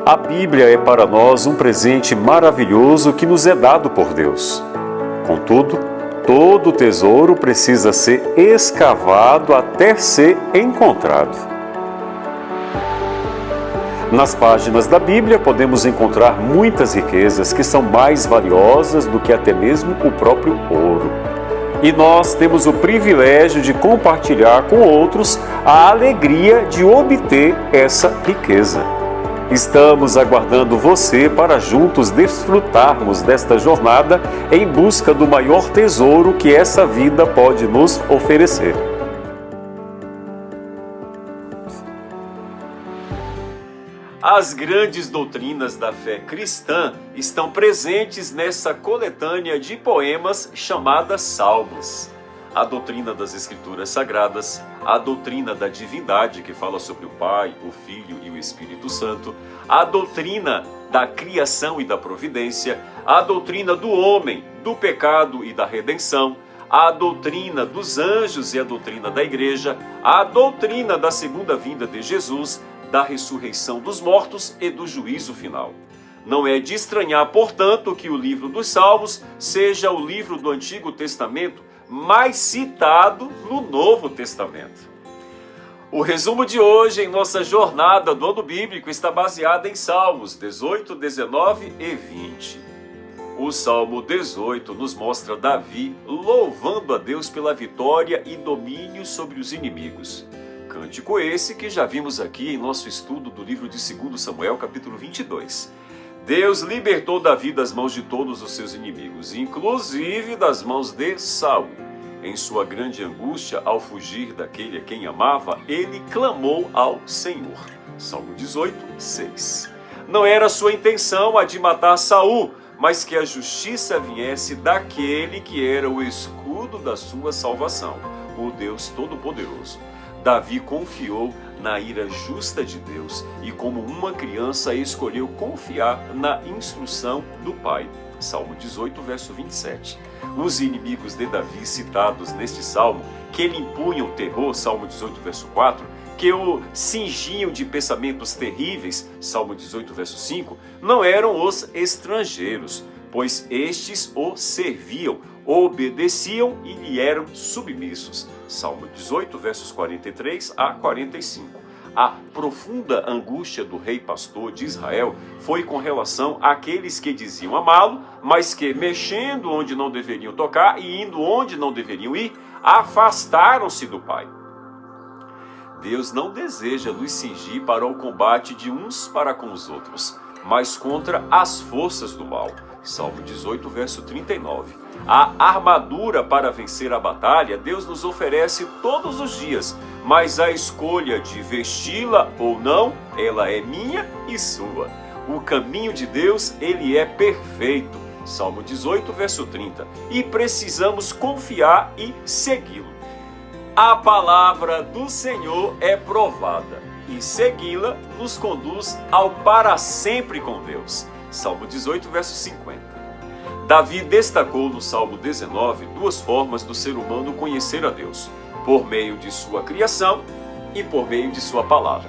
A Bíblia é para nós um presente maravilhoso que nos é dado por Deus. Contudo, todo tesouro precisa ser escavado até ser encontrado. Nas páginas da Bíblia podemos encontrar muitas riquezas que são mais valiosas do que até mesmo o próprio ouro. E nós temos o privilégio de compartilhar com outros a alegria de obter essa riqueza. Estamos aguardando você para juntos desfrutarmos desta jornada em busca do maior tesouro que essa vida pode nos oferecer. As grandes doutrinas da fé cristã estão presentes nessa coletânea de poemas chamada Salmos. A doutrina das Escrituras Sagradas, a doutrina da divindade, que fala sobre o Pai, o Filho e o Espírito Santo, a doutrina da criação e da providência, a doutrina do homem, do pecado e da redenção, a doutrina dos anjos e a doutrina da igreja, a doutrina da segunda vinda de Jesus, da ressurreição dos mortos e do juízo final. Não é de estranhar, portanto, que o livro dos Salmos seja o livro do Antigo Testamento mais citado no Novo Testamento. O resumo de hoje em nossa jornada do ano bíblico está baseado em Salmos 18, 19 e 20. O Salmo 18 nos mostra Davi louvando a Deus pela vitória e domínio sobre os inimigos. Cântico esse que já vimos aqui em nosso estudo do livro de 2 Samuel, capítulo 22. Deus libertou Davi das mãos de todos os seus inimigos, inclusive das mãos de Saul. Em sua grande angústia, ao fugir daquele a quem amava, ele clamou ao Senhor. Salmo 18, 6. Não era sua intenção a de matar Saul, mas que a justiça viesse daquele que era o escudo da sua salvação, o Deus Todo-Poderoso. Davi confiou na ira justa de Deus e, como uma criança, escolheu confiar na instrução do Pai. Salmo 18, verso 27. Os inimigos de Davi citados neste salmo, que lhe impunham terror, Salmo 18, verso 4, que o cingiam de pensamentos terríveis, Salmo 18, verso 5, não eram os estrangeiros, pois estes o serviam, obedeciam e lhe eram submissos. Salmo 18, versos 43 a 45. A profunda angústia do rei pastor de Israel foi com relação àqueles que diziam amá-lo, mas que, mexendo onde não deveriam tocar e indo onde não deveriam ir, afastaram-se do Pai. Deus não deseja nos cingir para o combate de uns para com os outros, mas contra as forças do mal. Salmo 18, verso 39. A armadura para vencer a batalha Deus nos oferece todos os dias, mas a escolha de vesti-la ou não, ela é minha e sua. O caminho de Deus, ele é perfeito. Salmo 18, verso 30. E precisamos confiar e segui-lo. A palavra do Senhor é provada, e segui-la nos conduz ao para sempre com Deus. Salmo 18, verso 50. Davi destacou no Salmo 19 duas formas do ser humano conhecer a Deus: por meio de sua criação e por meio de sua palavra.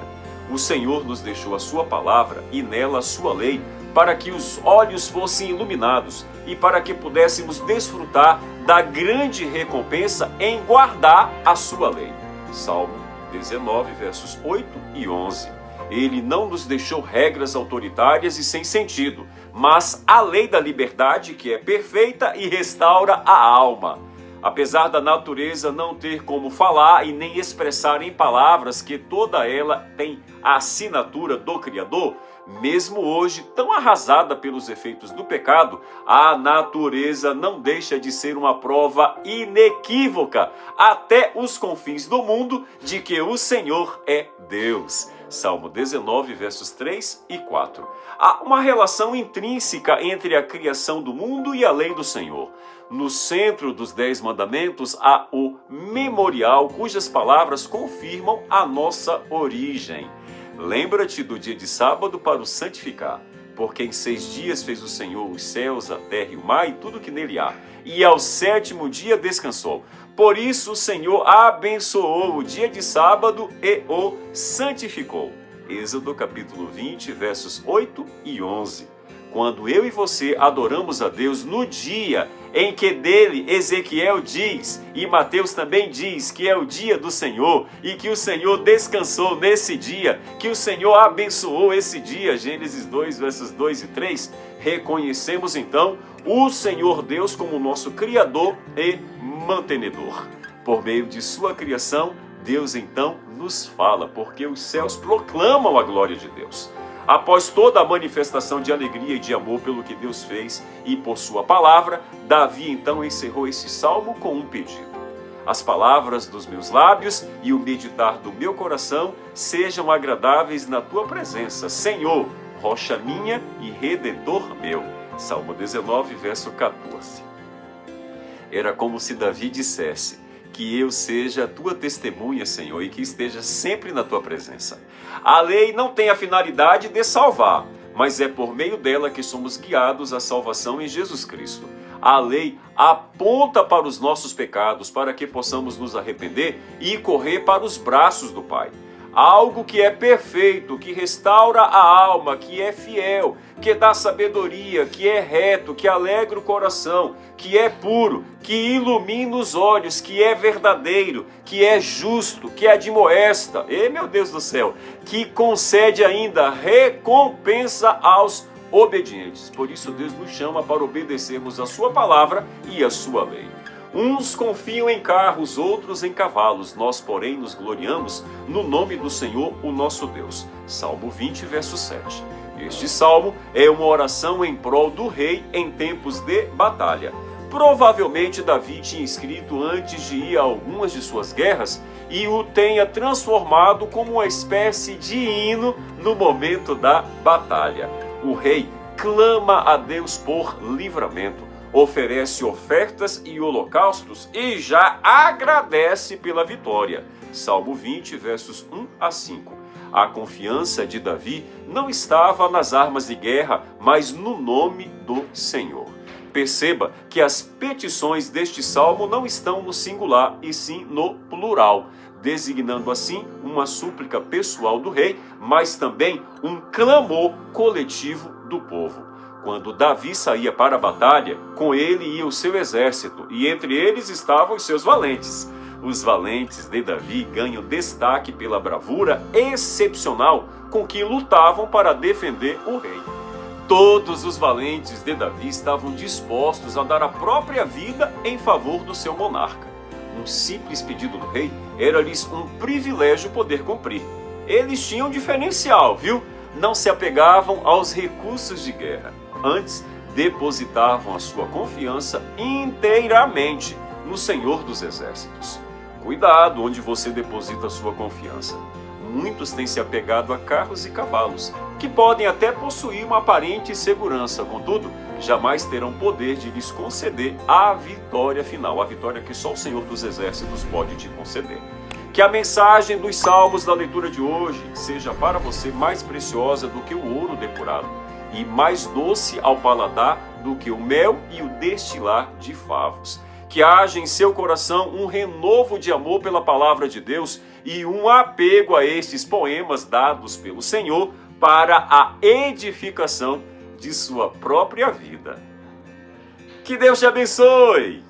O Senhor nos deixou a sua palavra e nela a sua lei, para que os olhos fossem iluminados e para que pudéssemos desfrutar da grande recompensa em guardar a sua lei. Salmo 19, versos 8 e 11. Ele não nos deixou regras autoritárias e sem sentido, mas a lei da liberdade, que é perfeita e restaura a alma. Apesar da natureza não ter como falar e nem expressar em palavras que toda ela tem a assinatura do Criador, mesmo hoje tão arrasada pelos efeitos do pecado, a natureza não deixa de ser uma prova inequívoca até os confins do mundo de que o Senhor é Deus. Salmo 19, versos 3 e 4. Há uma relação intrínseca entre a criação do mundo e a lei do Senhor. No centro dos 10 mandamentos há o memorial, cujas palavras confirmam a nossa origem. Lembra-te do dia de sábado para o santificar, porque em 6 dias fez o Senhor os céus, a terra e o mar e tudo que nele há, e ao 7º dia descansou. Por isso o Senhor abençoou o dia de sábado e o santificou. Êxodo capítulo 20, versos 8 e 11. Quando eu e você adoramos a Deus no dia em que dele Ezequiel diz, e Mateus também diz, que é o dia do Senhor, e que o Senhor descansou nesse dia, que o Senhor abençoou esse dia, Gênesis 2, versos 2 e 3, reconhecemos então o Senhor Deus como nosso Criador e mantenedor. Por meio de sua criação, Deus então nos fala, porque os céus proclamam a glória de Deus. Após toda a manifestação de alegria e de amor pelo que Deus fez e por sua palavra, Davi então encerrou esse salmo com um pedido. As palavras dos meus lábios e o meditar do meu coração sejam agradáveis na tua presença, Senhor, rocha minha e redentor meu. Salmo 19, verso 14. Era como se Davi dissesse: que eu seja a tua testemunha, Senhor, e que esteja sempre na tua presença. A lei não tem a finalidade de salvar, mas é por meio dela que somos guiados à salvação em Jesus Cristo. A lei aponta para os nossos pecados, para que possamos nos arrepender e correr para os braços do Pai. Algo que é perfeito, que restaura a alma, que é fiel, que dá sabedoria, que é reto, que alegra o coração, que é puro, que ilumina os olhos, que é verdadeiro, que é justo, que admoesta, meu Deus do céu, que concede ainda recompensa aos obedientes. Por isso Deus nos chama para obedecermos a sua palavra e a sua lei. Uns confiam em carros, outros em cavalos. Nós, porém, nos gloriamos no nome do Senhor, o nosso Deus. Salmo 20, verso 7. Este salmo é uma oração em prol do rei em tempos de batalha. Provavelmente Davi tinha escrito antes de ir a algumas de suas guerras e o tenha transformado como uma espécie de hino no momento da batalha. O rei clama a Deus por livramento, oferece ofertas e holocaustos e já agradece pela vitória. Salmo 20, versos 1 a 5. A confiança de Davi não estava nas armas de guerra, mas no nome do Senhor. Perceba que as petições deste salmo não estão no singular, e sim no plural, designando assim uma súplica pessoal do rei, mas também um clamor coletivo do povo. Quando Davi saía para a batalha, com ele ia o seu exército, e entre eles estavam os seus valentes. Os valentes de Davi ganham destaque pela bravura excepcional com que lutavam para defender o rei. Todos os valentes de Davi estavam dispostos a dar a própria vida em favor do seu monarca. Um simples pedido do rei era-lhes um privilégio poder cumprir. Eles tinham um diferencial, viu? Não se apegavam aos recursos de guerra. Antes, depositavam a sua confiança inteiramente no Senhor dos Exércitos. Cuidado onde você deposita a sua confiança. Muitos têm se apegado a carros e cavalos, que podem até possuir uma aparente segurança, contudo, jamais terão poder de lhes conceder a vitória final, a vitória que só o Senhor dos Exércitos pode te conceder. Que a mensagem dos salmos da leitura de hoje seja para você mais preciosa do que o ouro depurado e mais doce ao paladar do que o mel e o destilar de favos. Que haja em seu coração um renovo de amor pela palavra de Deus e um apego a estes poemas dados pelo Senhor para a edificação de sua própria vida. Que Deus te abençoe!